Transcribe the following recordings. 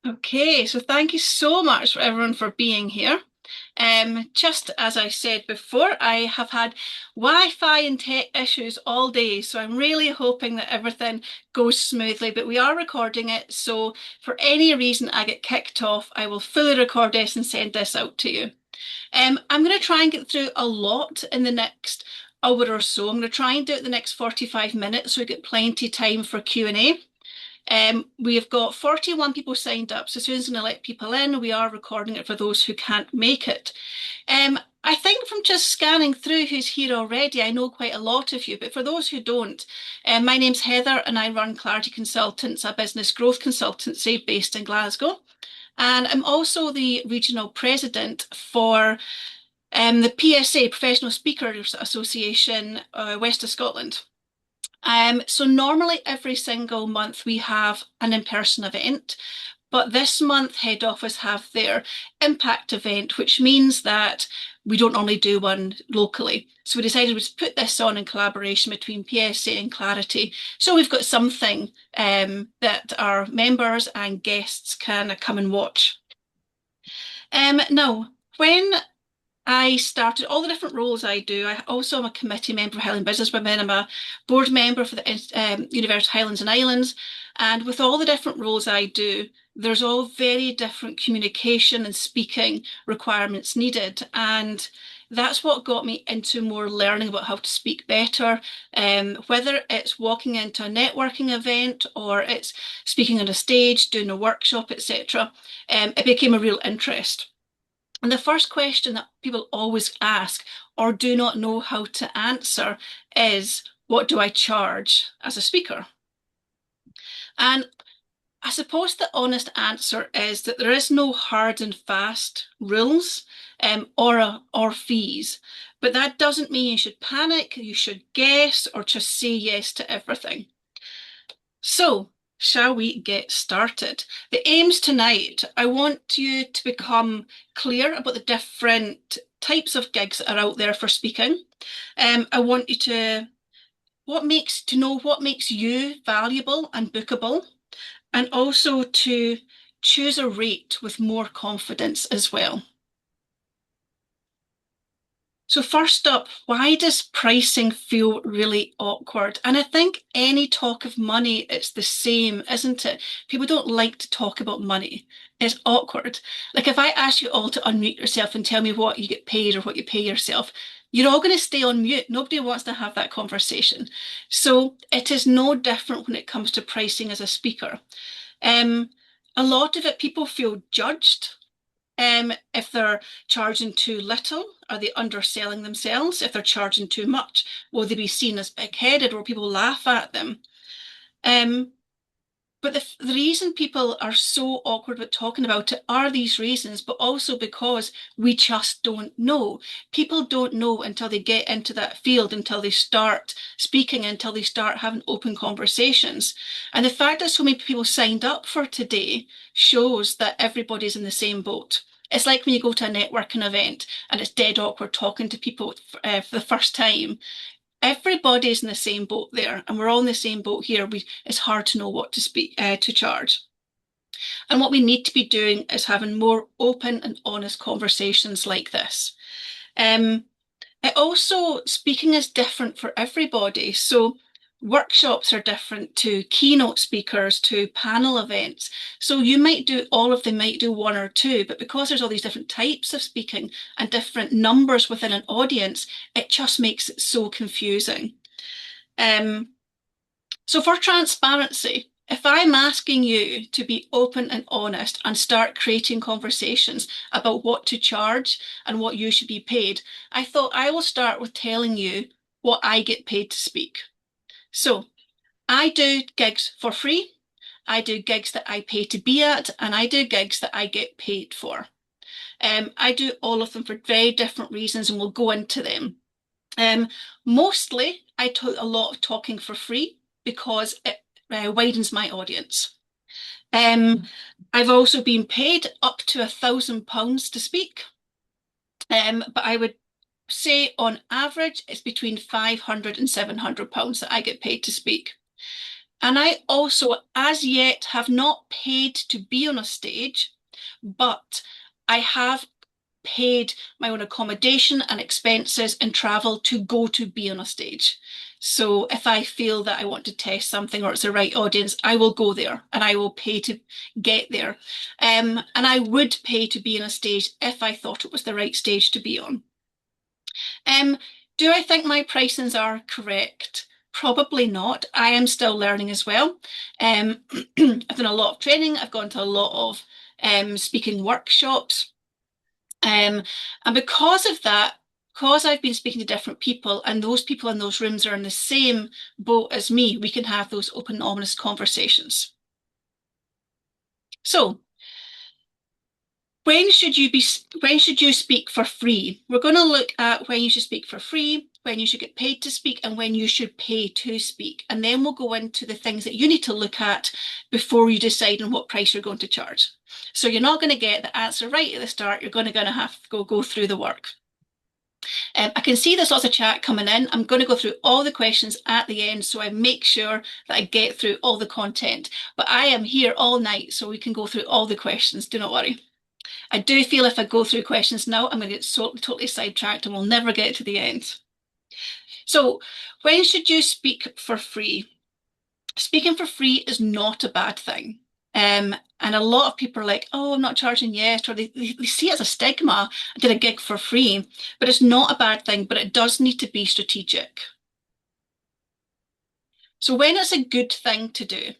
Okay, so thank you so much for everyone for being here. Just as I said before, I have had Wi-Fi and tech issues all day, so I'm really hoping that everything goes smoothly, but we are recording it, so for any reason I get kicked off, I will fully record this and send this out to you. I'm going to try and get through a lot in the next hour or so. I'm going to try and do it the next 45 minutes so we get plenty of time for Q&A. We've got 41 people signed up, so Susan's going to let people in. We are recording it for those who can't make it. I think from just scanning through who's here already, I know quite a lot of you, but for those who don't, my name's Heather and I run Clarity Consultants, a business growth consultancy based in Glasgow. And I'm also the regional president for the PSA, Professional Speakers Association, West of Scotland. So normally every single month we have an in-person event, but this month head office have their impact event, which means that we don't normally do one locally. So we decided to put this on in collaboration between PSA and Clarity. So we've got something that our members and guests can come and watch. Now, when I started all the different roles I do. I also am a committee member for Highland Business Women. I'm a board member for the University Highlands and Islands. And with all the different roles I do, there's all very different communication and speaking requirements needed. And that's what got me into more learning about how to speak better, whether it's walking into a networking event or it's speaking on a stage, doing a workshop, etc. It became a real interest. And the first question that people always ask or do not know how to answer is, what do I charge as a speaker? And I suppose the honest answer is that there is no hard and fast rules or fees, but that doesn't mean you should panic, you should guess, or just say yes to everything. So, shall we get started? The aims tonight, I want you to become clear about the different types of gigs that are out there for speaking. I want you to know what makes you valuable and bookable, and also to choose a rate with more confidence as well. So first up, why does pricing feel really awkward? And I think any talk of money, it's the same, isn't it? People don't like to talk about money. It's awkward. Like if I ask you all to unmute yourself and tell me what you get paid or what you pay yourself, you're all going to stay on mute. Nobody wants to have that conversation. So it is no different when it comes to pricing as a speaker. A lot of it, people feel judged if they're charging too little, are they underselling themselves? If they're charging too much, will they be seen as big-headed or people laugh at them? Um, but the reason people are so awkward about talking about it are these reasons, but also because we just don't know. People don't know until they get into that field, until they start speaking, until they start having open conversations. And the fact that so many people signed up for today shows that everybody's in the same boat. It's like when you go to a networking event and it's dead awkward talking to people for the first time. Everybody's in the same boat there, and we're all in the same boat here. It's hard to know what to charge. And what we need to be doing is having more open and honest conversations like this. Um, it also, speaking is different for everybody. So workshops are different to keynote speakers, to panel events. So you might do all of them, might do one or two, but because there's all these different types of speaking and different numbers within an audience, it just makes it so confusing. Um, so for transparency, if I'm asking you to be open and honest and start creating conversations about what to charge and what you should be paid, I thought I will start with telling you what I get paid to speak. So I do gigs for free. I do gigs that I pay to be at, and I do gigs that I get paid for. I do all of them for very different reasons, and we'll go into them. Mostly, I do a lot of talking for free because it widens my audience. I've also been paid up to £1,000 to speak, but I would say on average it's between £500 and £700 that I get paid to speak. And I also, as yet, have not paid to be on a stage, but I have paid my own accommodation and expenses and travel to go to be on a stage. So if I feel that I want to test something or it's the right audience, I will go there and I will pay to get there. And I would pay to be on a stage if I thought it was the right stage to be on. Um, do I think my pricings are correct? Probably not. I am still learning as well. I've done a lot of training. I've gone to a lot of speaking workshops. And because of that, because I've been speaking to different people and those people in those rooms are in the same boat as me, we can have those open, honest conversations. So when should you speak for free? We're going to look at when you should speak for free, when you should get paid to speak, and when you should pay to speak. And then we'll go into the things that you need to look at before you decide on what price you're going to charge. So you're not going to get the answer right at the start. You're going to have to go through the work. I can see there's lots of chat coming in. I'm going to go through all the questions at the end so I make sure that I get through all the content. But I am here all night so we can go through all the questions. Do not worry. I do feel if I go through questions now, I'm going to get totally sidetracked and we'll never get to the end. So, when should you speak for free? Speaking for free is not a bad thing. And a lot of people are like, oh, I'm not charging yet, or they see it as a stigma. I did a gig for free, but it's not a bad thing, but it does need to be strategic. So, when it's a good thing to do,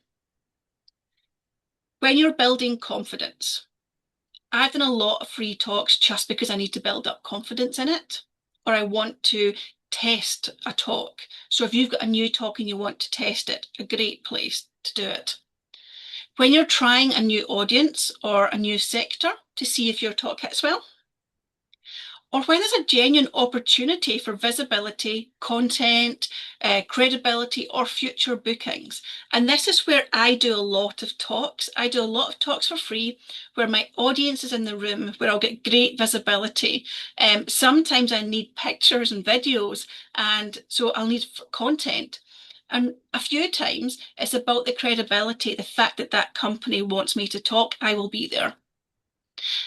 when you're building confidence, I've done a lot of free talks just because I need to build up confidence in it, or I want to test a talk. So if you've got a new talk and you want to test it, a great place to do it. When you're trying a new audience or a new sector to see if your talk hits well, or when there's a genuine opportunity for visibility, content, credibility, or future bookings. And this is where I do a lot of talks. I do a lot of talks for free where my audience is in the room, where I'll get great visibility. Sometimes I need pictures and videos, and so I'll need content. And a few times it's about the credibility, the fact that that company wants me to talk, I will be there.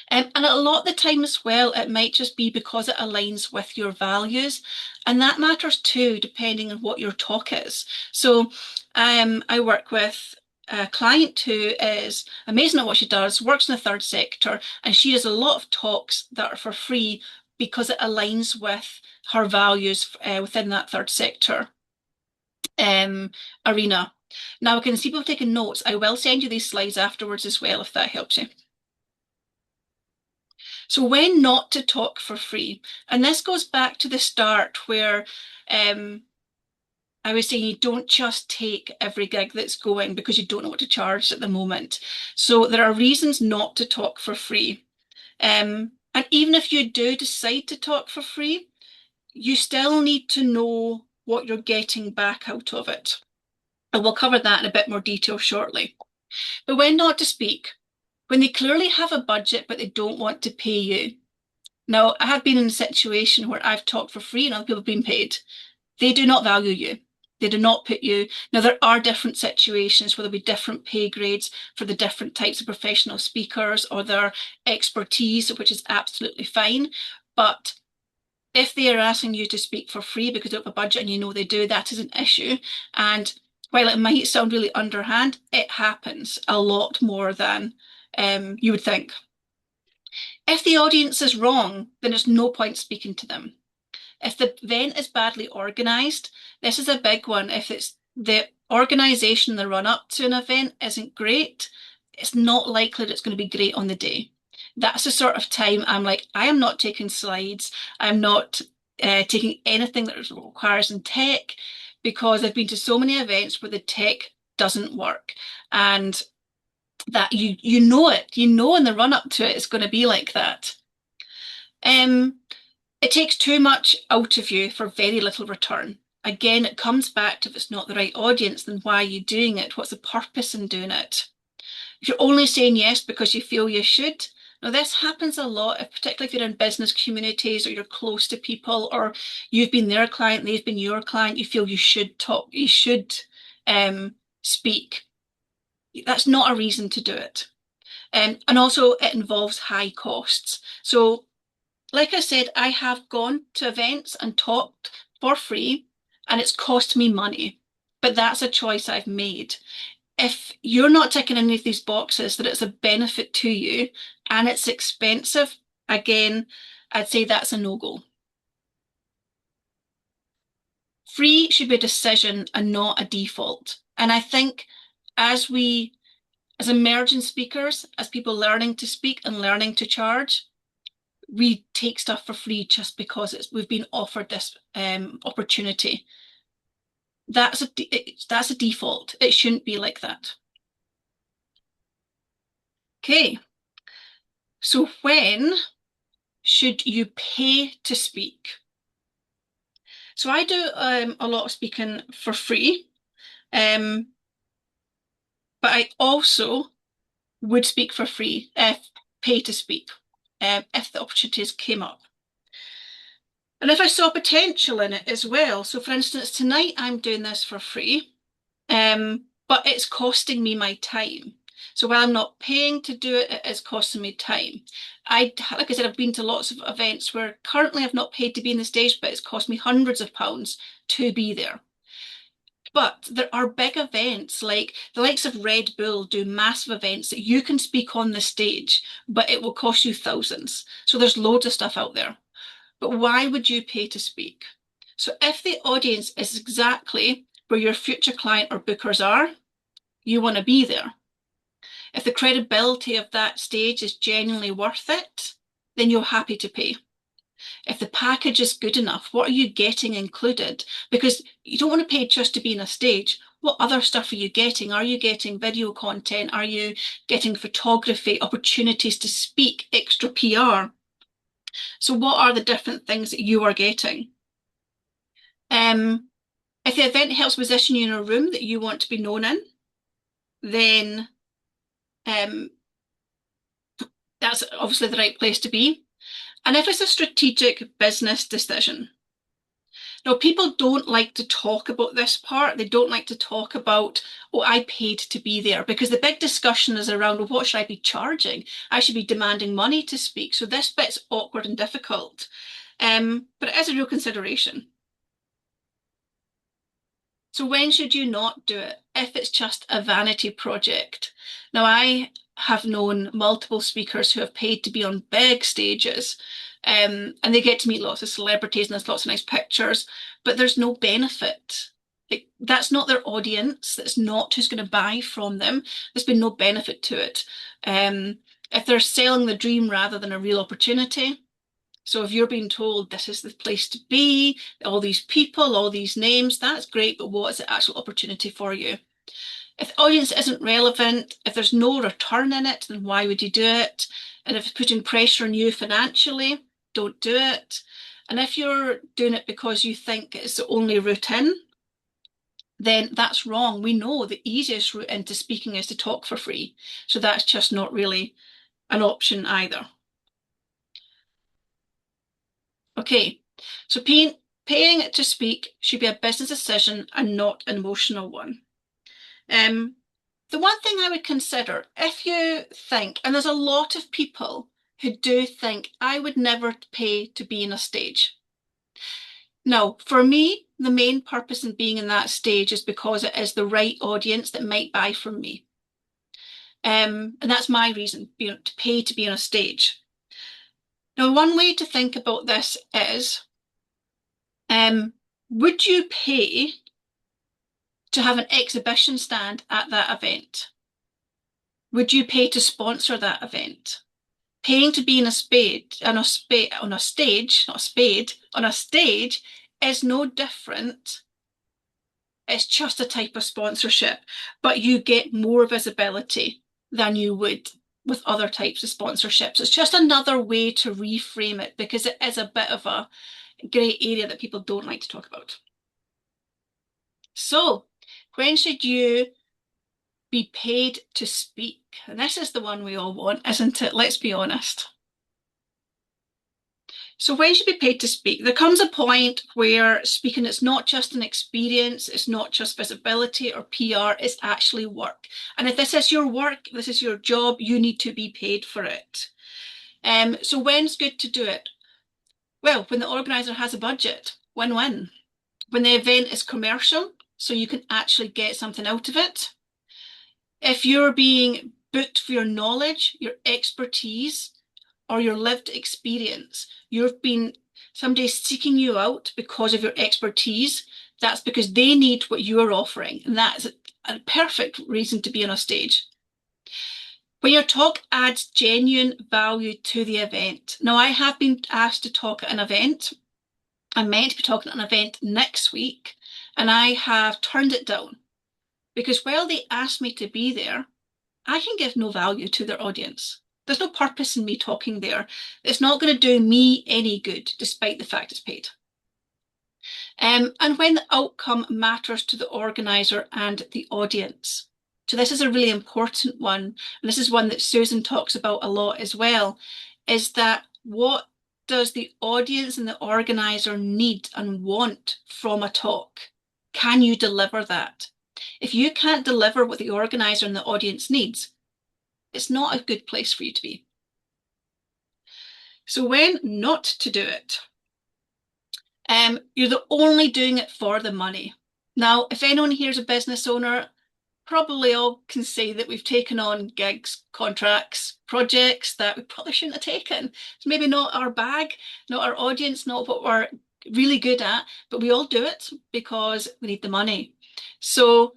And a lot of the time as well, it might just be because it aligns with your values. And that matters too, depending on what your talk is. So I work with a client who is amazing at what she does, works in the third sector, and she does a lot of talks that are for free because it aligns with her values within that third sector arena. Now, I can see people taking notes. I will send you these slides afterwards as well, if that helps you. So when not to talk for free, and this goes back to the start where I was saying you don't just take every gig that's going because you don't know what to charge at the moment. So there are reasons not to talk for free. And even if you do decide to talk for free, you still need to know what you're getting back out of it. And we'll cover that in a bit more detail shortly. But when not to speak, when they clearly have a budget but they don't want to pay you. Now, I have been in a situation where I've talked for free and other people have been paid. They do not value you. They do not put you. Now, there are different situations where there'll be different pay grades for the different types of professional speakers or their expertise, which is absolutely fine. But if they are asking you to speak for free because they have a budget and you know they do, that is an issue. And while it might sound really underhand, it happens a lot more than you would think. If the audience is wrong, then there's no point speaking to them. If the event is badly organised, this is a big one. If it's the organisation, the run up to an event isn't great, it's not likely that it's going to be great on the day. That's the sort of time I'm like, I am not taking slides. I'm not taking anything that requires in tech because I've been to so many events where the tech doesn't work. And that you know it, you know in the run up to it, it's going to be like that. It takes too much out of you for very little return. Again, it comes back to if it's not the right audience, then why are you doing it? What's the purpose in doing it? If you're only saying yes because you feel you should, now this happens a lot, particularly if you're in business communities or you're close to people or you've been their client, they've been your client, you feel you should talk, you should speak. That's not a reason to do it. And also it involves high costs. So like I said, I have gone to events and talked for free and it's cost me money, but that's a choice I've made. If you're not ticking any of these boxes that it's a benefit to you and it's expensive, again, I'd say that's a no-go. Free should be a decision and not a default. And I think as as emerging speakers, as people learning to speak and learning to charge, we take stuff for free just because we've been offered this opportunity. That's a default. It shouldn't be like that. Okay, so when should you pay to speak? So I do a lot of speaking for free, um, but I also would speak for free if pay to speak, if the opportunities came up. And if I saw potential in it as well. So for instance, tonight I'm doing this for free, but it's costing me my time. So while I'm not paying to do it, it is costing me time. Like I said, I've been to lots of events where currently I've not paid to be on the stage, but it's cost me hundreds of pounds to be there. But there are big events like the likes of Red Bull do massive events that you can speak on the stage, but it will cost you thousands. So there's loads of stuff out there. But why would you pay to speak? So if the audience is exactly where your future client or bookers are, you want to be there. If the credibility of that stage is genuinely worth it, then you're happy to pay. If the package is good enough, what are you getting included? Because you don't want to pay just to be on a stage. What other stuff are you getting? Are you getting video content? Are you getting photography, opportunities to speak, extra PR? So what are the different things that you are getting? If the event helps position you in a room that you want to be known in, then that's obviously the right place to be. And if it's a strategic business decision, now people don't like to talk about this part. They don't like to talk about, oh, I paid to be there, because the big discussion is around, well, what should I be charging? I should be demanding money to speak. So this bit's awkward and difficult. But it is a real consideration. So when should you not do it? If it's just a vanity project. Now, I have known multiple speakers who have paid to be on big stages, and they get to meet lots of celebrities and there's lots of nice pictures, but there's no benefit. That's not their audience. That's not who's going to buy from them. There's been no benefit to it. If they're selling the dream rather than a real opportunity, so if you're being told this is the place to be, all these people, all these names, that's great, but what is the actual opportunity for you? If the audience isn't relevant, if there's no return in it, then why would you do it? And if it's putting pressure on you financially, don't do it. And if you're doing it because you think it's the only route in, then that's wrong. We know the easiest route into speaking is to talk for free. So that's just not really an option either. Okay, so paying to speak should be a business decision and not an emotional one. The one thing I would consider, if you think, and there's a lot of people who do think, I would never pay to be in a stage. Now, for me, the main purpose in being in that stage is because it is the right audience that might buy from me. And that's my reason, to pay to be on a stage. Now, one way to think about this is, would you pay to have an exhibition stand at that event? Would you pay to sponsor that event? Paying to be in a spade on a stage, not a spade, on a stage is no different. It's just a type of sponsorship, but you get more visibility than you would with other types of sponsorships. It's just another way to reframe it because it is a bit of a grey area that people don't like to talk about. So, when should you be paid to speak? And this is the one we all want, isn't it? Let's be honest. So when should be paid to speak? There comes a point where speaking, it's not just an experience, it's not just visibility or PR, it's actually work. And if this is your work, this is your job, you need to be paid for it. So when's good to do it? Well, when the organizer has a budget, win-win. When the event is commercial, so you can actually get something out of it. If you're being booked for your knowledge, your expertise, or your lived experience, you've been somebody seeking you out because of your expertise, that's because they need what you're offering. And that's a perfect reason to be on a stage. When your talk adds genuine value to the event. Now, I have been asked to talk at an event. I'm meant to be talking at an event next week, and I have turned it down because while they asked me to be there, I can give no value to their audience. There's no purpose in me talking there. It's not going to do me any good, despite the fact it's paid. And when the outcome matters to the organizer and the audience. So this is a really important one, and this is one that Susan talks about a lot as well, is that what does the audience and the organizer need and want from a talk? Can you deliver that? If you can't deliver what the organizer and the audience needs, it's not a good place for you to be. So when not to do it, you're only doing it for the money. Now, if anyone here is a business owner, probably all can say that we've taken on gigs, contracts, projects that we probably shouldn't have taken. It's maybe not our bag, not our audience, not what we're really good at, but we all do it because we need the money. So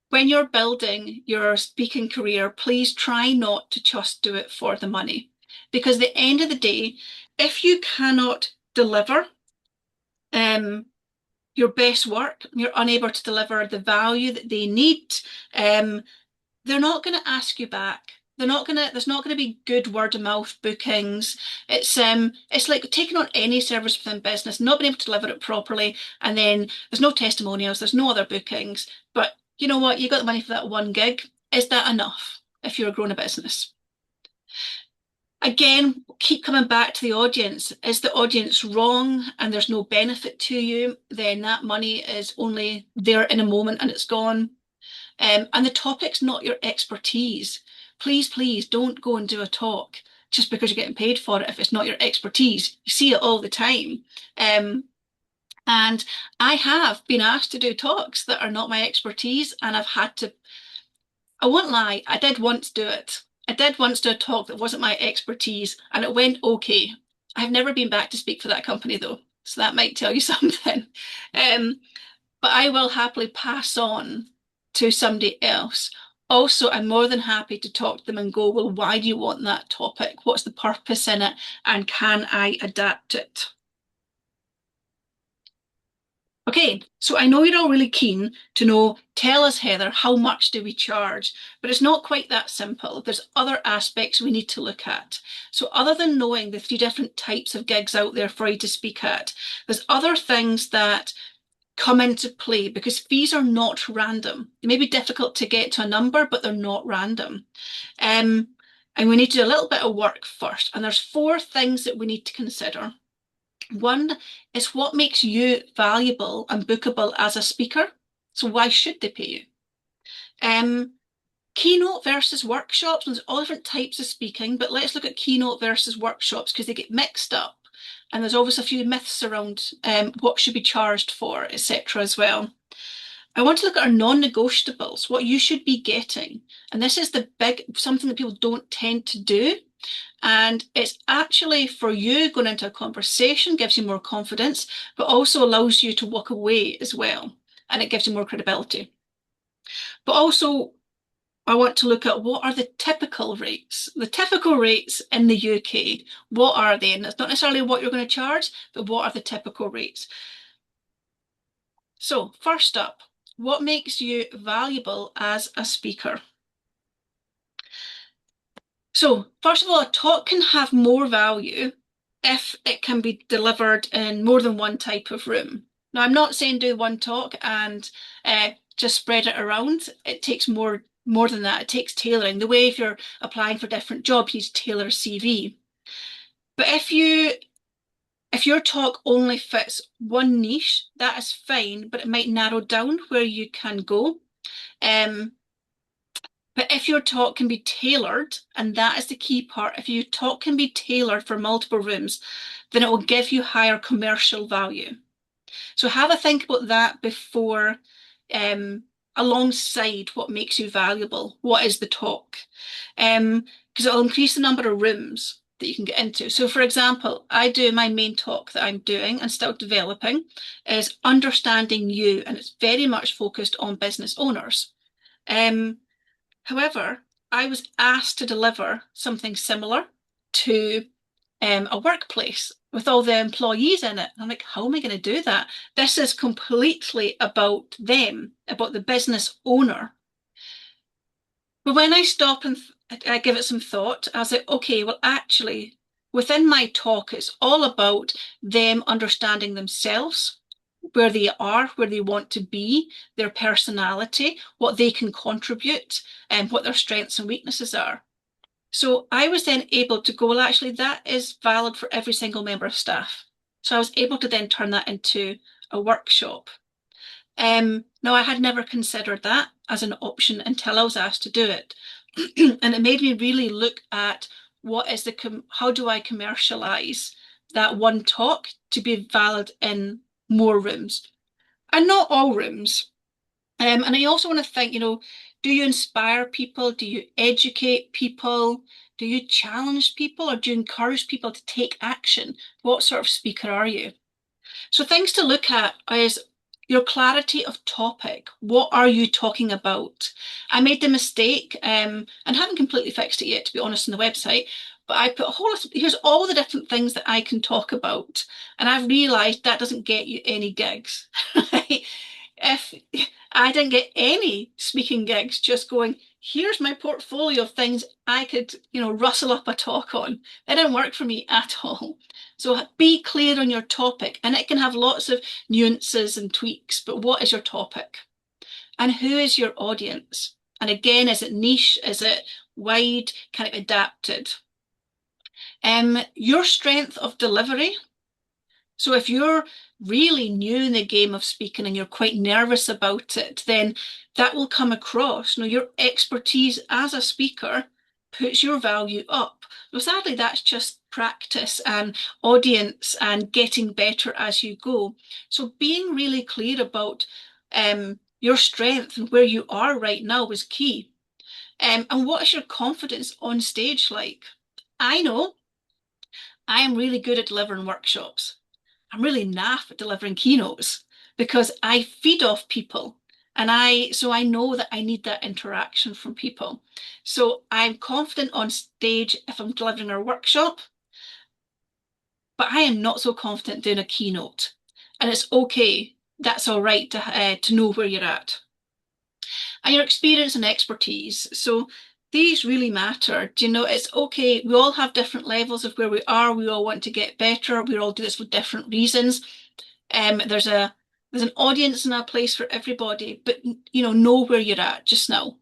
when you're building your speaking career, please try not to just do it for the money. Because at the end of the day, if you cannot deliver your best work, you're unable to deliver the value that they need, they're not going to ask you back. There's not going to be good word of mouth bookings. It's like taking on any service within business, not being able to deliver it properly, and then there's no testimonials, there's no other bookings. But you know what? You got the money for that one gig. Is that enough if you're growing a business? Again, keep coming back to the audience. Is the audience wrong and there's no benefit to you? Then that money is only there in a moment and it's gone. And the topic's not your expertise. Please, please don't go and do a talk just because you're getting paid for it if it's not your expertise. You see it all the time. And I have been asked to do talks that are not my expertise, and I've had to, I won't lie, I did once do it. I did once do a talk that wasn't my expertise, and it went okay. I've never been back to speak for that company though, so that might tell you something. But I will happily pass on to somebody else. Also, I'm more than happy to talk to them and go, well, why do you want that topic? What's the purpose in it? And can I adapt it? Okay, so I know you're all really keen to know, tell us, Heather, how much do we charge? But it's not quite that simple. There's other aspects we need to look at. So other than knowing the 3 different types of gigs out there for you to speak at, there's other things that come into play because fees are not random. They may be difficult to get to a number, but they're not random. And we need to do a little bit of work first. And there's 4 things that we need to consider. One is what makes you valuable and bookable as a speaker. So why should they pay you? Keynote versus workshops. There's all different types of speaking, but let's look at keynote versus workshops because they get mixed up. And there's always a few myths around what should be charged for, etc. as well. I want to look at our non-negotiables, what you should be getting. And this is something that people don't tend to do. And it's actually for you going into a conversation, gives you more confidence, but also allows you to walk away as well. And it gives you more credibility. But also, I want to look at what are the typical rates. The typical rates in the UK, what are they? And it's not necessarily what you're going to charge, but what are the typical rates? So first up, what makes you valuable as a speaker? So first of all, a talk can have more value if it can be delivered in more than one type of room. Now, I'm not saying do one talk and just spread it around. It takes more than that. It takes tailoring. The way if you're applying for different jobs, you need to tailor a CV. But if you If your talk only fits one niche, that is fine, but it might narrow down where you can go. Um, but if your talk can be tailored, and that is the key part, if your talk can be tailored for multiple rooms, then it will give you higher commercial value. So have a think about that before, alongside what makes you valuable. What is the talk? Because it'll increase the number of rooms that you can get into. So for example, I do my main talk that I'm doing and still developing is understanding you, and it's very much focused on business owners. Um, However, I was asked to deliver something similar to a workplace with all the employees in it. I'm like, how am I going to do that? This is completely about them, about the business owner. But when I stop and I give it some thought, I was like, okay, well, actually, within my talk, it's all about them understanding themselves, where they are, where they want to be, their personality, what they can contribute, and what their strengths and weaknesses are. So I was then able to go, well, actually, that is valid for every single member of staff. So I was able to then turn that into a workshop. No, I had never considered that as an option until I was asked to do it. And it made me really look at how do I commercialize that one talk to be valid in more rooms and not all rooms. And I also want to think, do you inspire people? Do you educate people? Do you challenge people or do you encourage people to take action? What sort of speaker are you? So things to look at is your clarity of topic. What are you talking about? I made the mistake and haven't completely fixed it yet, to be honest, on the website. But I put a whole here's all the different things that I can talk about. And I've realized that doesn't get you any gigs. If I didn't get any speaking gigs, just going, here's my portfolio of things I could, rustle up a talk on. It didn't work for me at all. So be clear on your topic, and it can have lots of nuances and tweaks, but what is your topic? And who is your audience? And again, is it niche? Is it wide? Kind of adapted? Your strength of delivery. So if you're really new in the game of speaking and you're quite nervous about it, then that will come across. Your expertise as a speaker puts your value up. Well, sadly, that's just practice and audience and getting better as you go. So being really clear about your strength and where you are right now is key. And what is your confidence on stage like? I know I am really good at delivering workshops. I'm really naff at delivering keynotes because I feed off people. So I know that I need that interaction from people. So I'm confident on stage if I'm delivering a workshop, but I am not so confident doing a keynote. And it's okay. That's all right to know where you're at. And your experience and expertise. So these really matter. It's okay. We all have different levels of where we are. We all want to get better. We all do this for different reasons. There's an audience and a place for everybody, but know where you're at just now.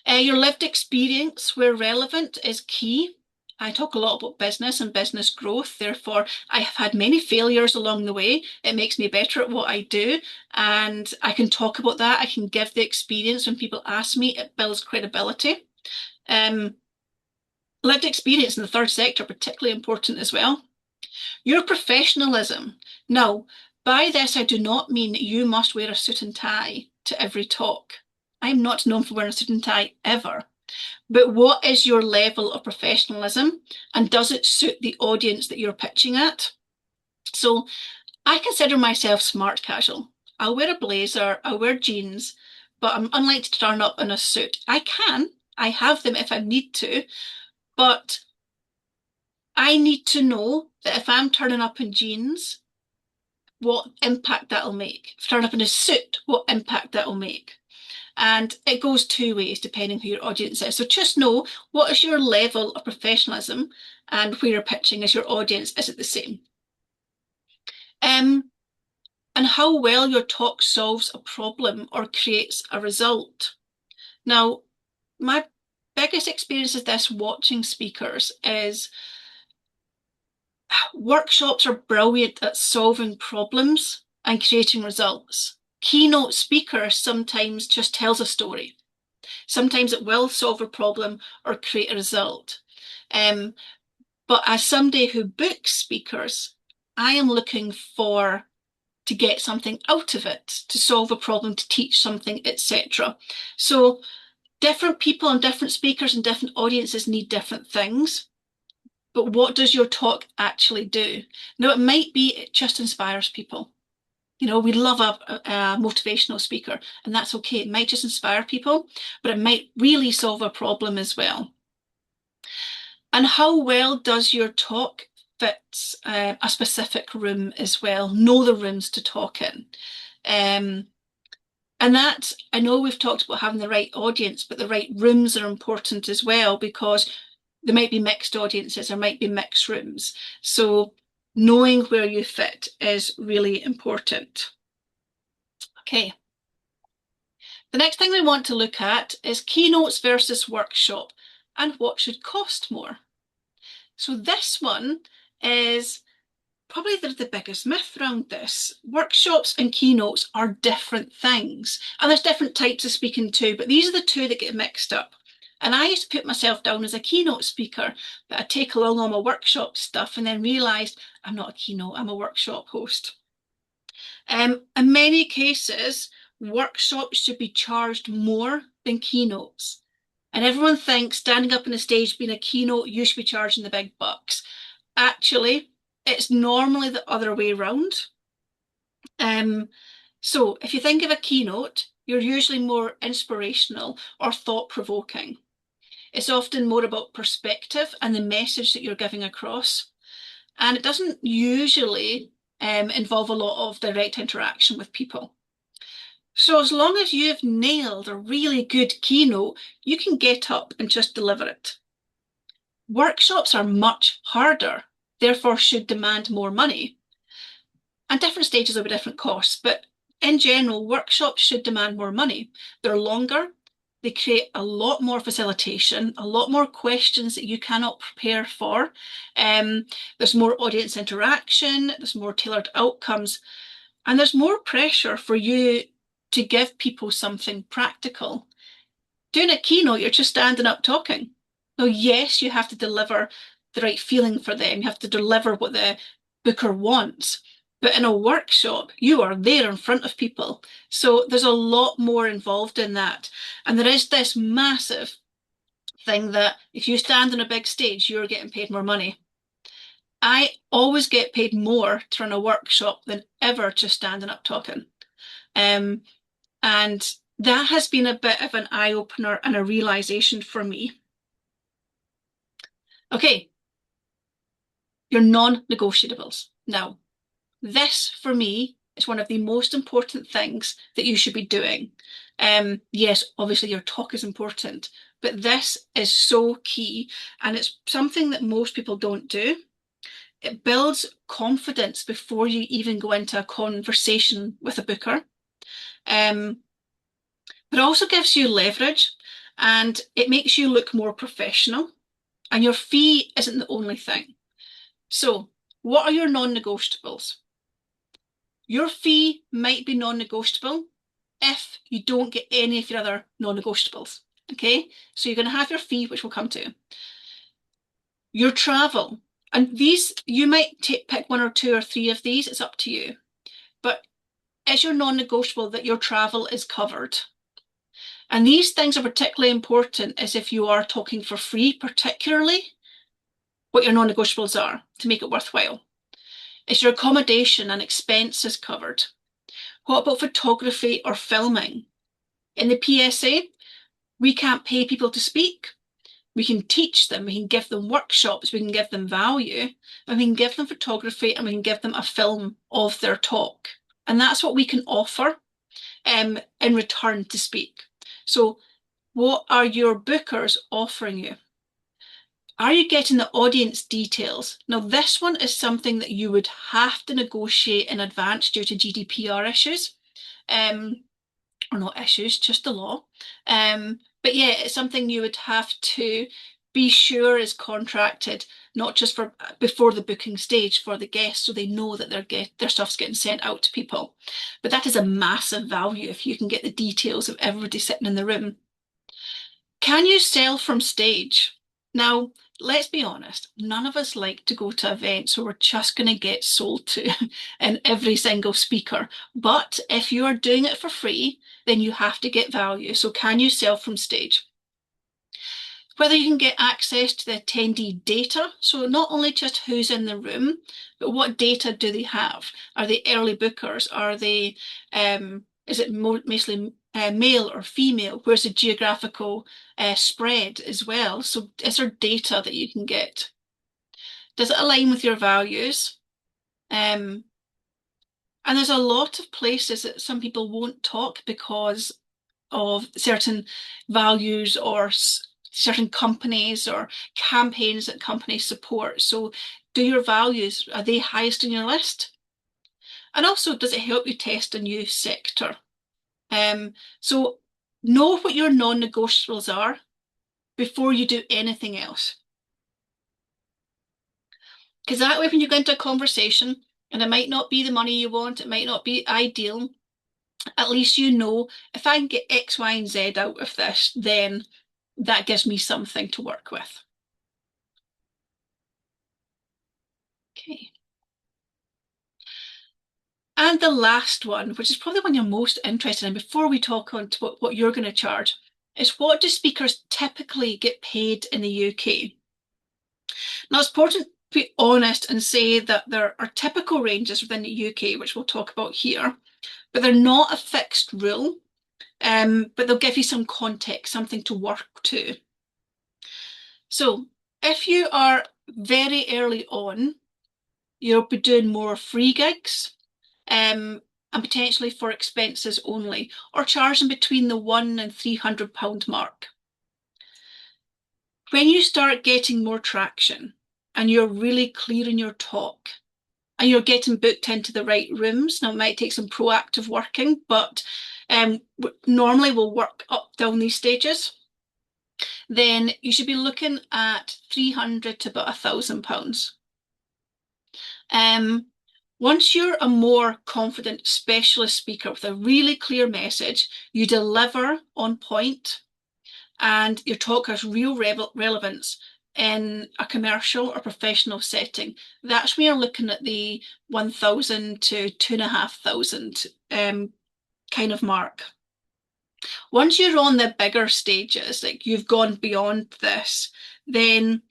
Your lived experience, where relevant, is key. I talk a lot about business and business growth. Therefore, I have had many failures along the way. It makes me better at what I do. And I can talk about that. I can give the experience when people ask me. It builds credibility. Lived experience in the third sector, particularly important as well. Your professionalism. Now, by this, I do not mean you must wear a suit and tie to every talk. I'm not known for wearing a suit and tie ever. But what is your level of professionalism and does it suit the audience that you're pitching at? So I consider myself smart casual. I'll wear a blazer, I'll wear jeans, but I'm unlikely to turn up in a suit. I have them if I need to, but I need to know that if I'm turning up in jeans, what impact that'll make. If I turn up in a suit, what impact that'll make. And it goes two ways depending who your audience is. So just know what is your level of professionalism and where you're pitching as your audience, is it the same? And how well your talk solves a problem or creates a result. Now, my biggest experience of this watching speakers is Workshops are brilliant at solving problems and creating results. Keynote speakers sometimes just tells a story. Sometimes it will solve a problem or create a result. But as somebody who books speakers, I am looking for to get something out of it, to solve a problem, to teach something, etc. So different people and different speakers and different audiences need different things. But what does your talk actually do? Now, it might be it just inspires people. You know, we love a motivational speaker, and that's okay. It might just inspire people, but it might really solve a problem as well. And how well does your talk fit a specific room as well? Know the rooms to talk in. And that, I know we've talked about having the right audience, but the right rooms are important as well, because there might be mixed audiences, there might be mixed rooms. So knowing where you fit is really important. Okay. The next thing we want to look at is keynotes versus workshop and what should cost more. So this one is probably the biggest myth around this. Workshops and keynotes are different things. And there's different types of speaking too, but these are the two that get mixed up. And I used to put myself down as a keynote speaker, but I'd take along all my workshop stuff and then realised I'm not a keynote, I'm a workshop host. In many cases, workshops should be charged more than keynotes. And everyone thinks standing up on a stage being a keynote, you should be charging the big bucks. Actually, it's normally the other way around. So if you think of a keynote, you're usually more inspirational or thought-provoking. It's often more about perspective and the message that you're giving across. And it doesn't usually involve a lot of direct interaction with people. So as long as you've nailed a really good keynote, you can get up and just deliver it. Workshops are much harder, therefore should demand more money. And different stages will be different costs, but in general, workshops should demand more money. They're longer, they create a lot more facilitation, a lot more questions that you cannot prepare for. There's more audience interaction, there's more tailored outcomes, and there's more pressure for you to give people something practical. Doing a keynote, you're just standing up talking. So yes, you have to deliver the right feeling for them. You have to deliver what the booker wants. But in a workshop, you are there in front of people. So there's a lot more involved in that. And there is this massive thing that if you stand on a big stage, you're getting paid more money. I always get paid more to run a workshop than ever just standing up talking. And that has been a bit of an eye-opener and a realization for me. Okay, your non-negotiables. Now, this for me is one of the most important things that you should be doing. Yes, obviously your talk is important, but this is so key, and it's something that most people don't do. It builds confidence before you even go into a conversation with a booker. But it also gives you leverage, and it makes you look more professional, and your fee isn't the only thing. So what are your non-negotiables? Your fee might be non-negotiable if you don't get any of your other non-negotiables. Okay, so you're going to have your fee, which we'll come to. Your travel, and these, you might pick one or two or three of these, it's up to you. But is your non-negotiable that your travel is covered? And these things are particularly important as if you are talking for free, particularly what your non-negotiables are to make it worthwhile. Is your accommodation and expenses covered? What about photography or filming? In the PSA, we can't pay people to speak. We can teach them, we can give them workshops, we can give them value, and we can give them photography, and we can give them a film of their talk. And that's what we can offer in return to speak. So what are your bookers offering you? Are you getting the audience details? Now, this one is something that you would have to negotiate in advance due to GDPR issues. Or not issues, just the law. But yeah, it's something you would have to Be Sure is contracted not just for before the booking stage for the guests, so they know that their stuff's getting sent out to people. But that is a massive value if you can get the details of everybody sitting in the room. Can you sell from stage? Now, let's be honest, none of us like to go to events where we're just going to get sold to in every single speaker. But if you are doing it for free, then you have to get value. So can you sell from stage? Whether you can get access to the attendee data, so not only just who's in the room, but what data do they have? Are they early bookers? Are they, is it mostly male or female? Where's the geographical spread as well? So is there data that you can get? Does it align with your values? And there's a lot of places that some people won't talk because of certain values or certain companies or campaigns that companies support. So do your values, are they highest on your list? And also, does it help you test a new sector? So know what your non-negotiables are before you do anything else. Because that way, when you go into a conversation, and it might not be the money you want, it might not be ideal, at least you know if I can get X, Y, and Z out of this, then that gives me something to work with. Okay. And the last one, which is probably the one you're most interested in before we talk on to what you're going to charge, is what do speakers typically get paid in the UK? Now, it's important to be honest and say that there are typical ranges within the UK, which we'll talk about here, but they're not a fixed rule, but they'll give you some context, something to work to. So if you are very early on, you'll be doing more free gigs, and potentially for expenses only, or charging between the £100 and £300 mark. When you start getting more traction and you're really clear in your talk and you're getting booked into the right rooms, now it might take some proactive working, but normally we'll work up down these stages, then you should be looking at £300 to about £1,000. Once you're a more confident specialist speaker with a really clear message, you deliver on point, and your talk has real relevance in a commercial or professional setting, that's when you're looking at the 1,000 to 2,500 kind of mark. Once you're on the bigger stages, like you've gone beyond this, then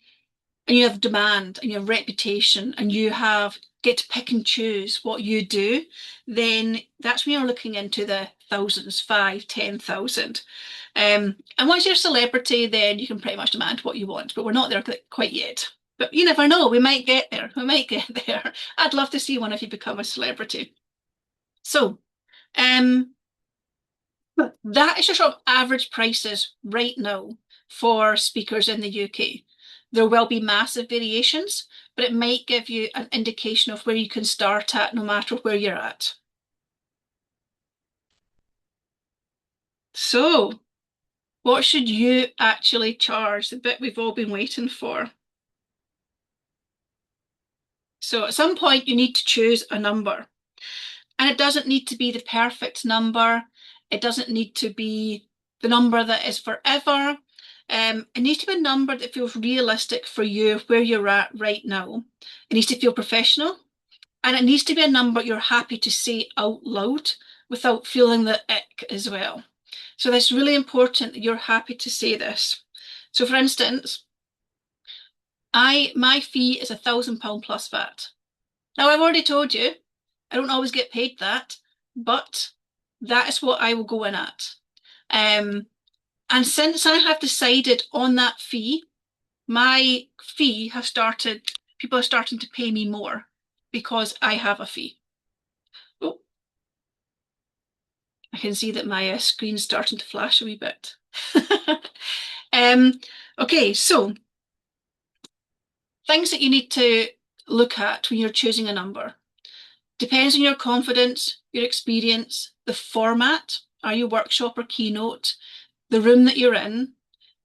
and you have demand and you have reputation and you get to pick and choose what you do, then that's when you're looking into the thousands, 5, 10,000. And once you're a celebrity, then you can pretty much demand what you want, but we're not there quite yet. But you never know, we might get there. We might get there. I'd love to see one of you become a celebrity. So, that is your sort of average prices right now for speakers in the UK. There will be massive variations, but it might give you an indication of where you can start at no matter where you're at. So, what should you actually charge? The bit we've all been waiting for. So at some point you need to choose a number. And it doesn't need to be the perfect number. It doesn't need to be the number that is forever. It needs to be a number that feels realistic for you, where you're at right now. It needs to feel professional. And it needs to be a number you're happy to say out loud without feeling the ick as well. So that's really important that you're happy to say this. So for instance, my fee is £1,000 plus VAT. Now I've already told you, I don't always get paid that, but that is what I will go in at. And since I have decided on that fee, my fee has started, people are starting to pay me more because I have a fee. Oh, I can see that my screen's starting to flash a wee bit. Okay, so things that you need to look at when you're choosing a number. Depends on your confidence, your experience, the format, are you workshop or keynote, the room that you're in,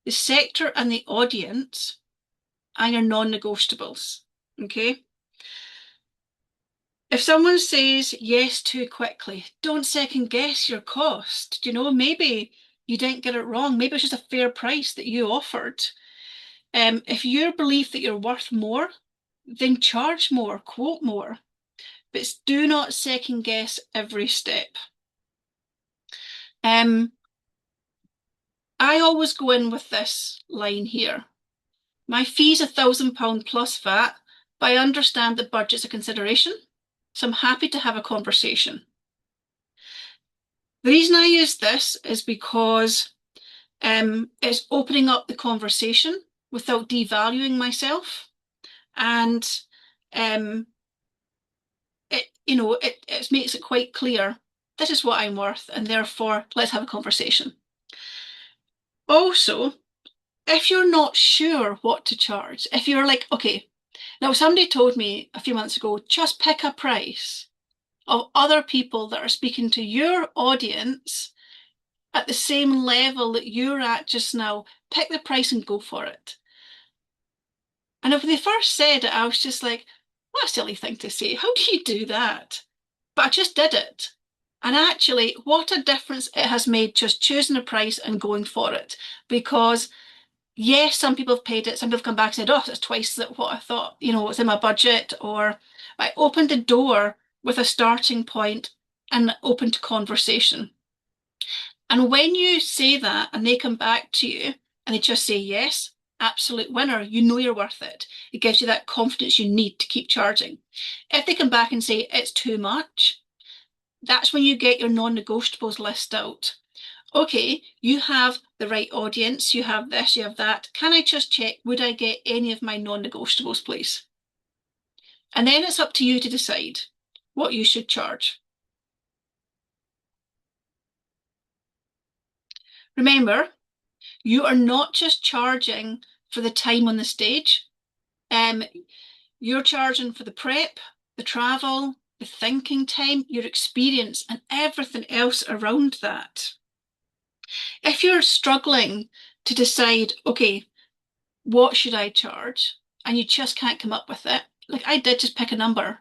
the sector and the audience, and your non-negotiables. Okay. If someone says yes too quickly, don't second guess your cost. Maybe you didn't get it wrong. Maybe it's just a fair price that you offered. If you believe that you're worth more, then charge more, quote more, but do not second guess every step. I always go in with this line here. My fee's £1,000 plus VAT, but I understand that budget's a consideration, so I'm happy to have a conversation. The reason I use this is because it's opening up the conversation without devaluing myself, and it makes it quite clear this is what I'm worth, and therefore let's have a conversation. Also, if you're not sure what to charge, if you're like, okay, now somebody told me a few months ago, just pick a price of other people that are speaking to your audience at the same level that you're at just now, pick the price and go for it. And when they first said it, I was just like, what a silly thing to say. How do you do that? But I just did it. And actually, what a difference it has made just choosing a price and going for it. Because yes, some people have paid it. Some people have come back and said, oh, it's twice what I thought, it's in my budget. Or I opened the door with a starting point and open to conversation. And when you say that and they come back to you and they just say yes, absolute winner, you know you're worth it. It gives you that confidence you need to keep charging. If they come back and say it's too much, that's when you get your non-negotiables list out. Okay, you have the right audience, you have this, you have that. Can I just check, would I get any of my non-negotiables, please? And then it's up to you to decide what you should charge. Remember, you are not just charging for the time on the stage. You're charging for the prep, the travel, the thinking time, your experience, and everything else around that. If you're struggling to decide, okay, what should I charge? And you just can't come up with it, like I did, just pick a number,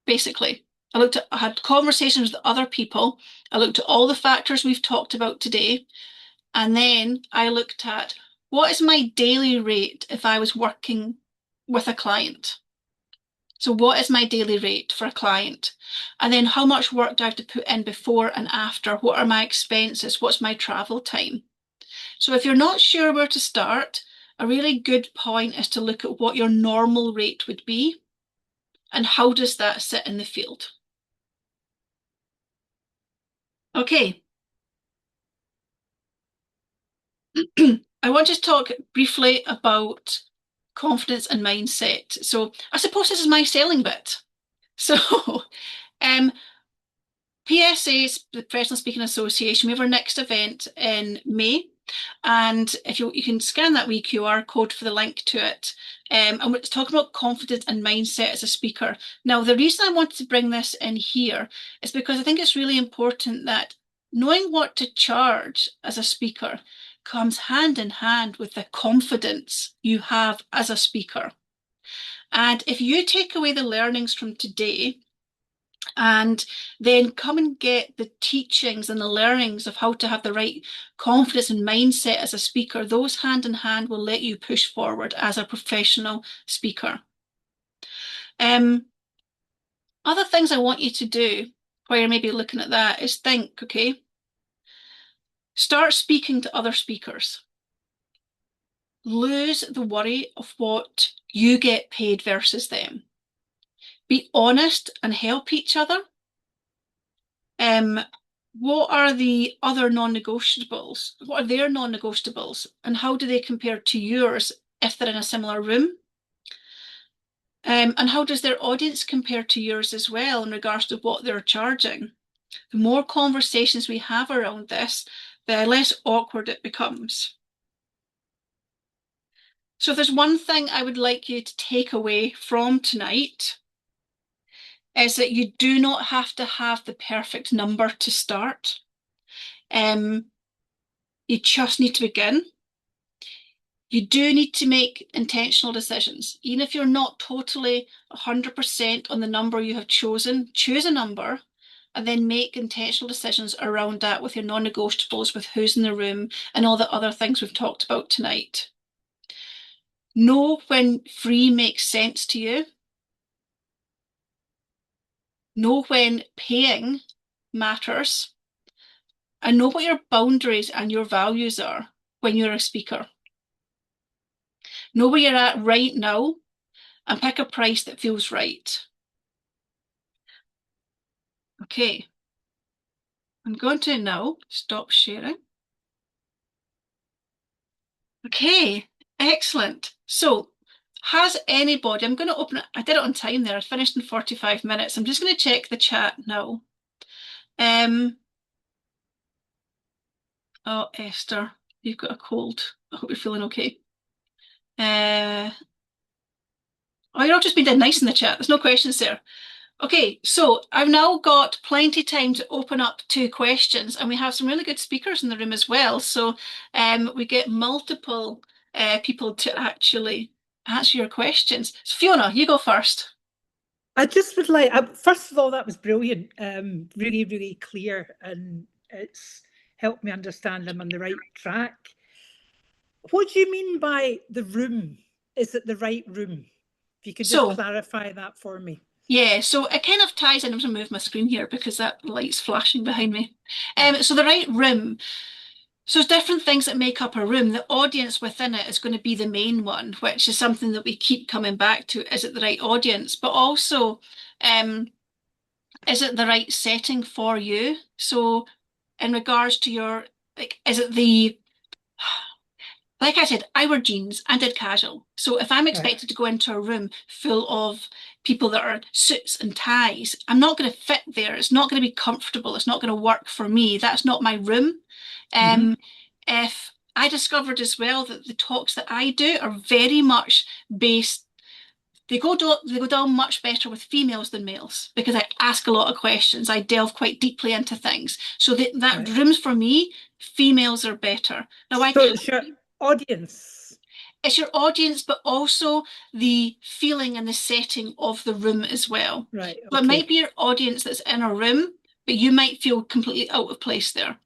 basically. I had conversations with other people. I looked at all the factors we've talked about today. And then I looked at what is my daily rate if I was working with a client? So what is my daily rate for a client? And then how much work do I have to put in before and after? What are my expenses? What's my travel time? So if you're not sure where to start, a really good point is to look at what your normal rate would be and how does that sit in the field. Okay. I want to talk briefly about confidence and mindset. So I suppose this is my selling bit. So PSA, the Professional Speaking Association, we have our next event in May. And if you can scan that wee QR code for the link to it. And we're talking about confidence and mindset as a speaker. Now, the reason I wanted to bring this in here is because I think it's really important that knowing what to charge as a speaker comes hand in hand with the confidence you have as a speaker. And if you take away the learnings from today and then come and get the teachings and the learnings of how to have the right confidence and mindset as a speaker, those hand in hand will let you push forward as a professional speaker. Other things I want you to do while you're maybe looking at that is think, okay, start speaking to other speakers. Lose the worry of what you get paid versus them. Be honest and help each other. What are the other non-negotiables? What are their non-negotiables? And how do they compare to yours if they're in a similar room? And how does their audience compare to yours as well in regards to what they're charging? The more conversations we have around this, the less awkward it becomes. So if there's one thing I would like you to take away from tonight, is that you do not have to have the perfect number to start. You just need to begin. You do need to make intentional decisions. Even if you're not totally 100% on the number you have chosen, choose a number and then make intentional decisions around that with your non-negotiables, with who's in the room, and all the other things we've talked about tonight. Know when free makes sense to you. Know when paying matters. And know what your boundaries and your values are when you're a speaker. Know where you're at right now and pick a price that feels right. Okay, I'm going to now stop sharing. Okay, excellent. So, has anybody, I'm going to open it, I did it on time there, I finished in 45 minutes. I'm just going to check the chat now. Oh, Esther, you've got a cold. I hope you're feeling okay. Oh, you're all just being dead nice in the chat. There's no questions there. Okay, so I've now got plenty of time to open up to questions, and we have some really good speakers in the room as well. So we get multiple people to actually answer your questions. So Fiona, you go first. I just would like, first of all, that was brilliant, really, really clear, and it's helped me understand I'm on the right track. What do you mean by the room? Is it the right room? If you could just clarify that for me. Yeah, so it kind of ties in. I'm going to move my screen here because that light's flashing behind me. So the right room. So there's different things that make up a room. The audience within it is going to be the main one, which is something that we keep coming back to. Is it the right audience? But also, is it the right setting for you? So in regards to your, like, is it the, like I said, I wear jeans and did casual. So if I'm expected to go into a room full of people that are suits and ties, I'm not going to fit there. It's not going to be comfortable. It's not going to work for me. That's not my room. If I discovered as well that the talks that I do are very much based, they go down much better with females than males because I ask a lot of questions. I delve quite deeply into things. So that rooms for me, females are better. Now it's your audience. It's your audience, but also the feeling and the setting of the room as well. Right. So it might be your audience that's in a room, but you might feel completely out of place there.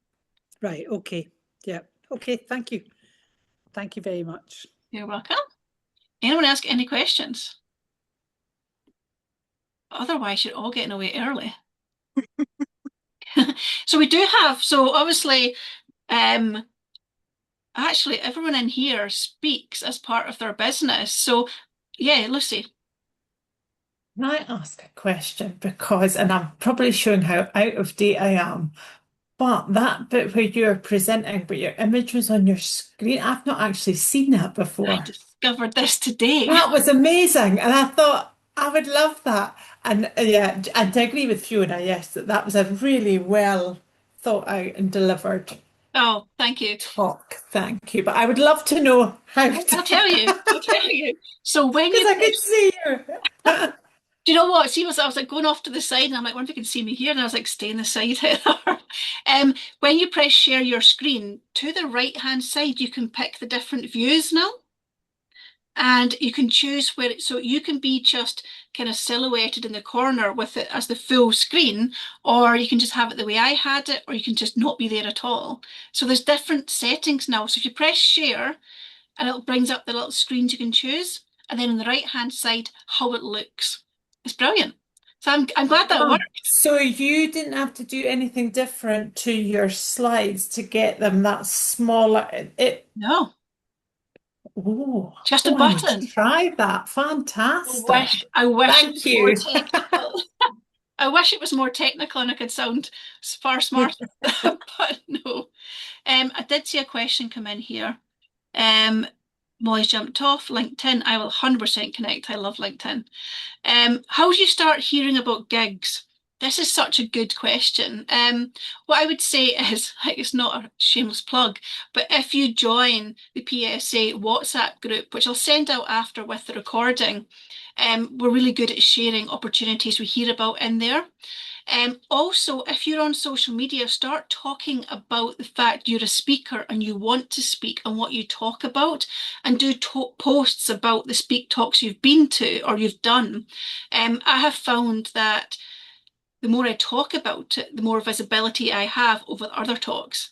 Right. Okay. Yeah. Okay. Thank you. Thank you very much. You're welcome. Anyone ask any questions? Otherwise, you're all getting away early. So we do have, so obviously, actually everyone in here speaks as part of their business. So yeah, Lucy. Can I ask a question? Because, and I'm probably showing how out of date I am, but that bit where you're presenting, but your image was on your screen, I've not actually seen that before. I discovered this today. That was amazing. And I thought, I would love that. And yeah, and to agree with Fiona, yes, that was a really well thought out and delivered. Oh, thank you. Talk, thank you. But I would love to know how. I'll tell you. I'll tell you. So when you, I could see you. Do you know what? See, I was like going off to the side, and I'm like, wonder if you can see me here. And I was like, stay in the side. When you press share your screen, to the right-hand side, you can pick the different views now. And you can choose where so you can be just kind of silhouetted in the corner with it as the full screen, or you can just have it the way I had it, or you can just not be there at all. So there's different settings now. So if you press share, and it brings up the little screens you can choose, and then on the right-hand side, how it looks. It's brilliant. So I'm glad that worked. So you didn't have to do anything different to your slides to get them that smaller. No. Oh, just a button. Try that. Fantastic. I wish Thank you. I wish it was more technical and I could sound far smarter, but no. I did see a question come in here. Molly's jumped off. LinkedIn, I will 100% connect. I love LinkedIn. How did you start hearing about gigs? This is such a good question. What I would say is, like, it's not a shameless plug, but if you join the PSA WhatsApp group, which I'll send out after with the recording, we're really good at sharing opportunities we hear about in there. Also, if you're on social media, start talking about the fact you're a speaker and you want to speak and what you talk about, and do posts about the speak talks you've been to or you've done. I have found that the more I talk about it, the more visibility I have over other talks.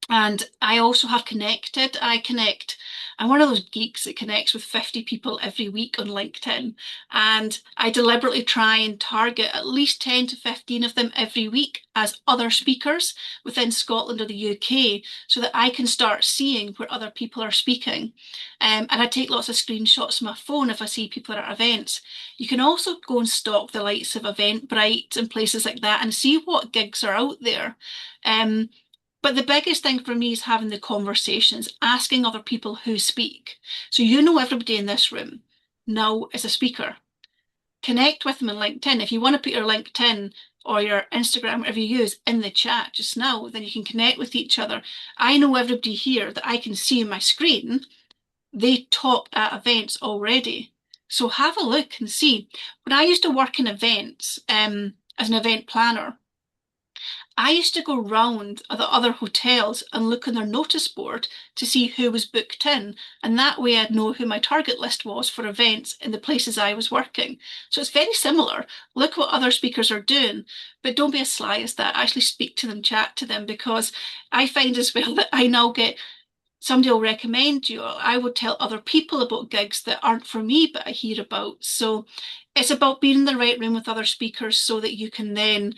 And I also have connected. I'm one of those geeks that connects with 50 people every week on LinkedIn. And I deliberately try and target at least 10 to 15 of them every week as other speakers within Scotland or the UK, so that I can start seeing where other people are speaking. And I take lots of screenshots on my phone if I see people at events. You can also go and stalk the likes of Eventbrite and places like that and see what gigs are out there. But the biggest thing for me is having the conversations, asking other people who speak. So you know everybody in this room now is a speaker. Connect with them on LinkedIn. If you want to put your LinkedIn or your Instagram, whatever you use, in the chat just now, then you can connect with each other. I know everybody here that I can see on my screen. They talk at events already. So have a look and see. When I used to work in events as an event planner, I used to go round the other hotels and look on their notice board to see who was booked in. And that way I'd know who my target list was for events in the places I was working. So it's very similar. Look what other speakers are doing, but don't be as sly as that. Actually speak to them, chat to them, because I find as well that I now get somebody will recommend you. I would tell other people about gigs that aren't for me, but I hear about. So it's about being in the right room with other speakers so that you can then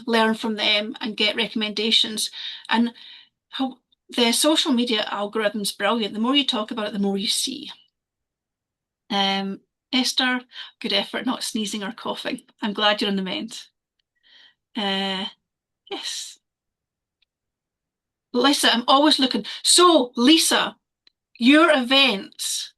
learn from them and get recommendations. And how the social media algorithm's brilliant. The more you talk about it, the more you see. Esther, good effort not sneezing or coughing. I'm glad you're on the mend. Yes. Lisa, I'm always looking. So, Lisa, your events.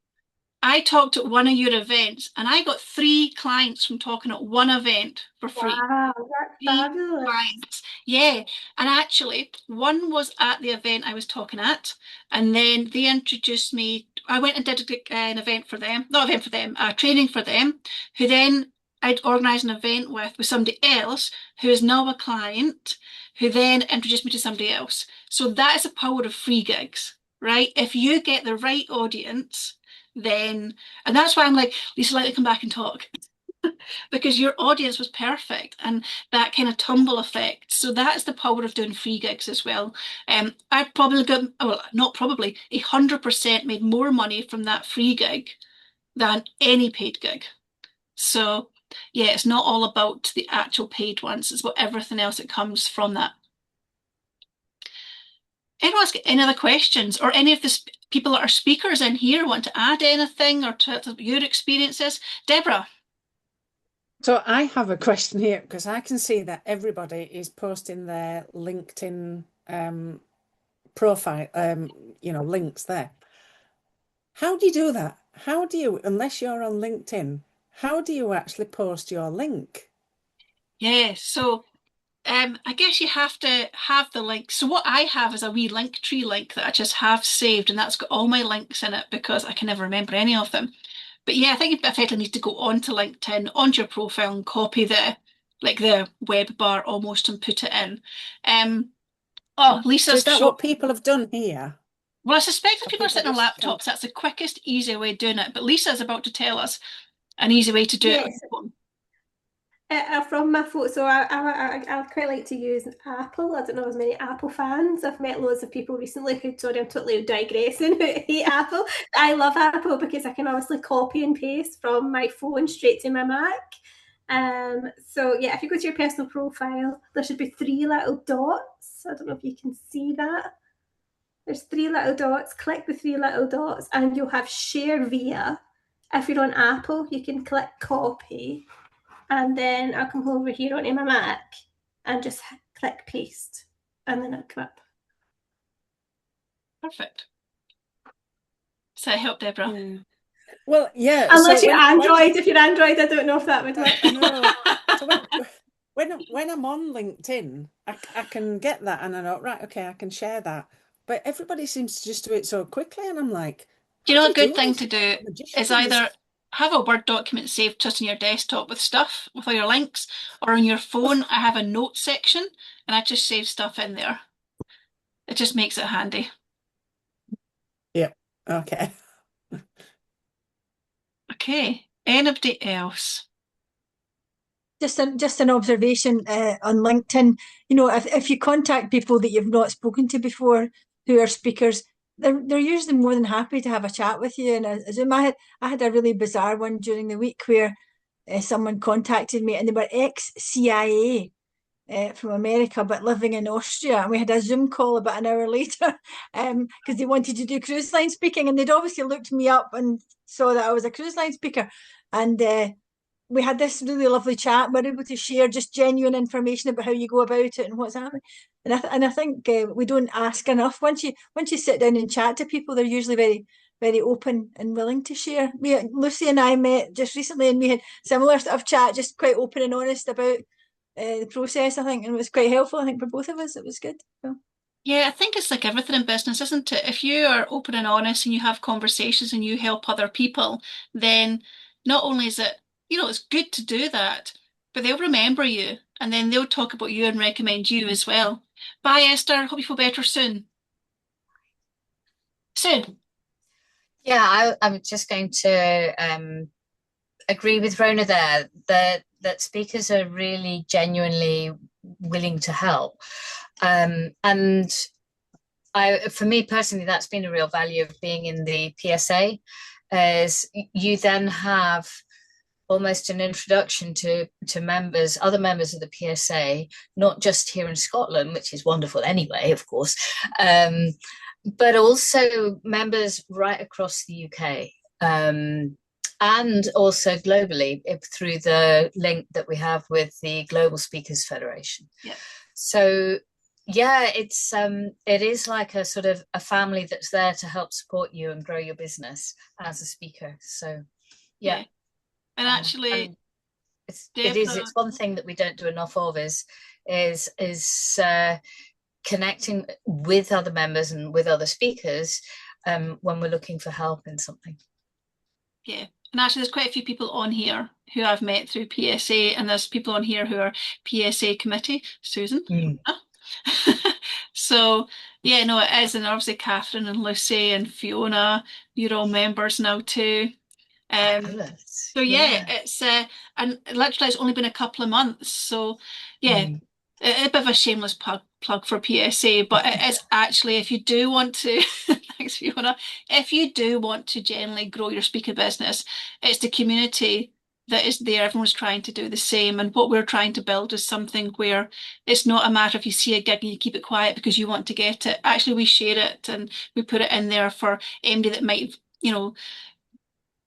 I talked at one of your events and I got 3 clients from talking at one event for free. Wow, that's 3 fabulous. clients. Yeah. And actually, one was at the event I was talking at, and then they introduced me. I went and did an event for them, not event for them, training for them, who then I'd organised an event with somebody else who is now a client, who then introduced me to somebody else. So that is the power of free gigs, right? If you get the right audience, then, and that's why I'm like, Lisa, let me come back and talk. Because your audience was perfect, and that kind of tumble effect. So that's the power of doing free gigs as well. I probably got, well, not probably, 100% made more money from that free gig than any paid gig. So yeah, it's not all about the actual paid ones, it's about everything else that comes from that. Anyone else got any other questions, or any of the people that are speakers in here want to add anything or to your experiences? Deborah. So I have a question here, because I can see that everybody is posting their LinkedIn profile, links there. How do you do that? How do you, unless you're on LinkedIn, how do you actually post your link? Yeah, so I guess you have to have the link. So what I have is a wee Linktree link that I just have saved, and that's got all my links in it because I can never remember any of them. But yeah, I think you effectively need to go onto LinkedIn, onto your profile, and copy the web bar almost and put it in. Oh, Lisa's So is that what people have done here? Well, I suspect if people are people sitting on just laptops, that's the quickest, easier way of doing it. But Lisa's about to tell us an easy way to do it on Yes. the phone. From my phone, so I quite like to use Apple. I don't know if there's many Apple fans. I've met loads of people recently who, sorry, I'm totally digressing, who hate Apple. I love Apple because I can obviously copy and paste from my phone straight to my Mac. So yeah, if you go to your personal profile, there should be 3 little dots. I don't know if you can see that. There's 3 little dots. Click the 3 little dots and you'll have share via. If you're on Apple, you can click copy. And then I'll come over here onto my Mac and just click paste, and then I'll come up. Perfect. So I help, Deborah. Yeah. Well, yeah. Unless so you're Android. If you're Android, I don't know if that would work. No. So when I'm on LinkedIn, I can get that and I know, right, okay, I can share that. But everybody seems to just do it so quickly, and I'm like, Do you how know do a good do thing this? to do Magician is in this. either have a Word document saved just on your desktop with stuff, with all your links, or on your phone, I have a note section and I just save stuff in there. It just makes it handy. Yeah. Okay. Okay. Anybody else? Just an observation on LinkedIn. You know, if you contact people that you've not spoken to before who are speakers, they're usually more than happy to have a chat with you. And a Zoom, I had a really bizarre one during the week where someone contacted me and they were ex-CIA from America, but living in Austria. And we had a Zoom call about an hour later because they wanted to do cruise line speaking. And they'd obviously looked me up and saw that I was a cruise line speaker. And we had this really lovely chat. We're able to share just genuine information about how you go about it and what's happening. And I think we don't ask enough. Once you sit down and chat to people, they're usually very open and willing to share. Lucy and I met just recently, and we had similar sort of chat, just quite open and honest about the process. I think, and it was quite helpful. I think for both of us, it was good. So. Yeah, I think it's like everything in business, isn't it? If you are open and honest and you have conversations and you help other people, then not only is it, it's good to do that, but they'll remember you and then they'll talk about you and recommend you as well. Bye, Esther. Hope you feel better soon. Soon. Yeah, I'm just going to agree with Rona there that speakers are really genuinely willing to help. And for me personally, that's been a real value of being in the PSA, is you then have almost an introduction to other members of the PSA, not just here in Scotland, which is wonderful anyway, of course, but also members right across the UK. And also globally through the link that we have with the Global Speakers Federation. Yeah. So yeah, it is like a sort of a family that's there to help support you and grow your business as a speaker. So yeah. And actually, and it's one thing that we don't do enough of is connecting with other members and with other speakers when we're looking for help in something. Yeah. And actually, there's quite a few people on here who I've met through PSA, and there's people on here who are PSA committee. Susan. So, yeah, no, it is. And obviously, Catherine and Lucy and Fiona, you're all members now too. So, yeah, it's, and literally, it's only been a couple of months. So, yeah, a bit of a shameless plug for PSA, but it is actually, if you do want to, thanks Fiona, if you do want to generally grow your speaker business, it's the community that is there. Everyone's trying to do the same, and what we're trying to build is something where it's not a matter of you see a gig and you keep it quiet because you want to get it. Actually, we share it and we put it in there for anybody that might,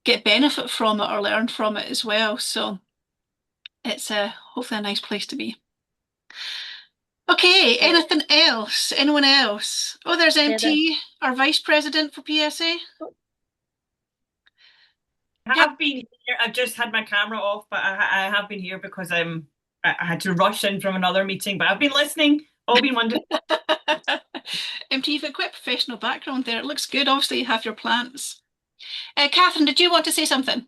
get benefit from it or learn from it as well. So it's hopefully a nice place to be. Okay, anything else? Anyone else? Oh, there's MT, our Vice President for PSA. I have been here. I've just had my camera off, but I have been here because I had to rush in from another meeting, but I've been listening. All been wonderful. MT, you've got quite a professional background there. It looks good. Obviously, you have your plants. Catherine, did you want to say something?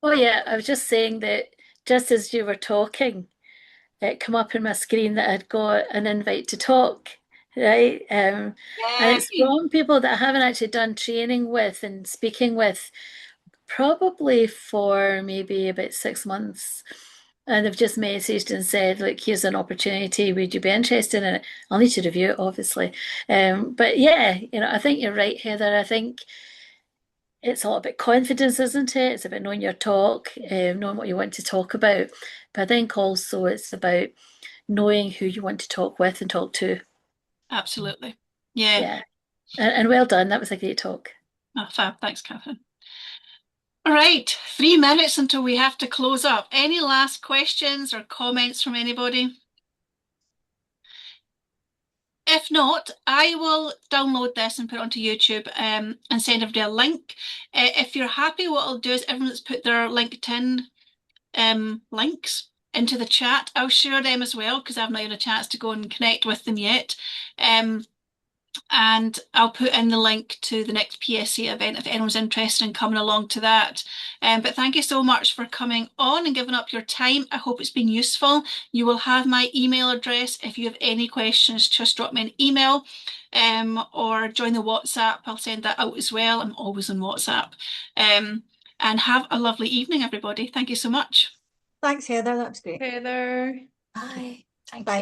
Oh, yeah, I was just saying that just as you were talking, it come up in my screen that I'd got an invite to talk, right? And it's from people that I haven't actually done training with and speaking with probably for maybe about 6 months. And they've just messaged and said, look, here's an opportunity. Would you be interested in it? I'll need to review it, obviously. But yeah, I think you're right, Heather. I think it's all about confidence, isn't it? It's about knowing your talk, knowing what you want to talk about. But I think also it's about knowing who you want to talk with and talk to. Absolutely. Yeah. And well done. That was a great talk. Oh, fab. Thanks, Catherine. All right, 3 minutes until we have to close up. Any last questions or comments from anybody? If not, I will download this and put it onto YouTube and send everybody a link. If you're happy, what I'll do is everyone that's put their LinkedIn links, into the chat. I'll share them as well because I've not had a chance to go and connect with them yet. And I'll put in the link to the next PSA event if anyone's interested in coming along to that. But thank you so much for coming on and giving up your time. I hope it's been useful. You will have my email address. If you have any questions, just drop me an email or join the WhatsApp. I'll send that out as well. I'm always on WhatsApp. And have a lovely evening, everybody. Thank you so much. Thanks, Heather. That was great. Heather. Bye. Thank Bye. you.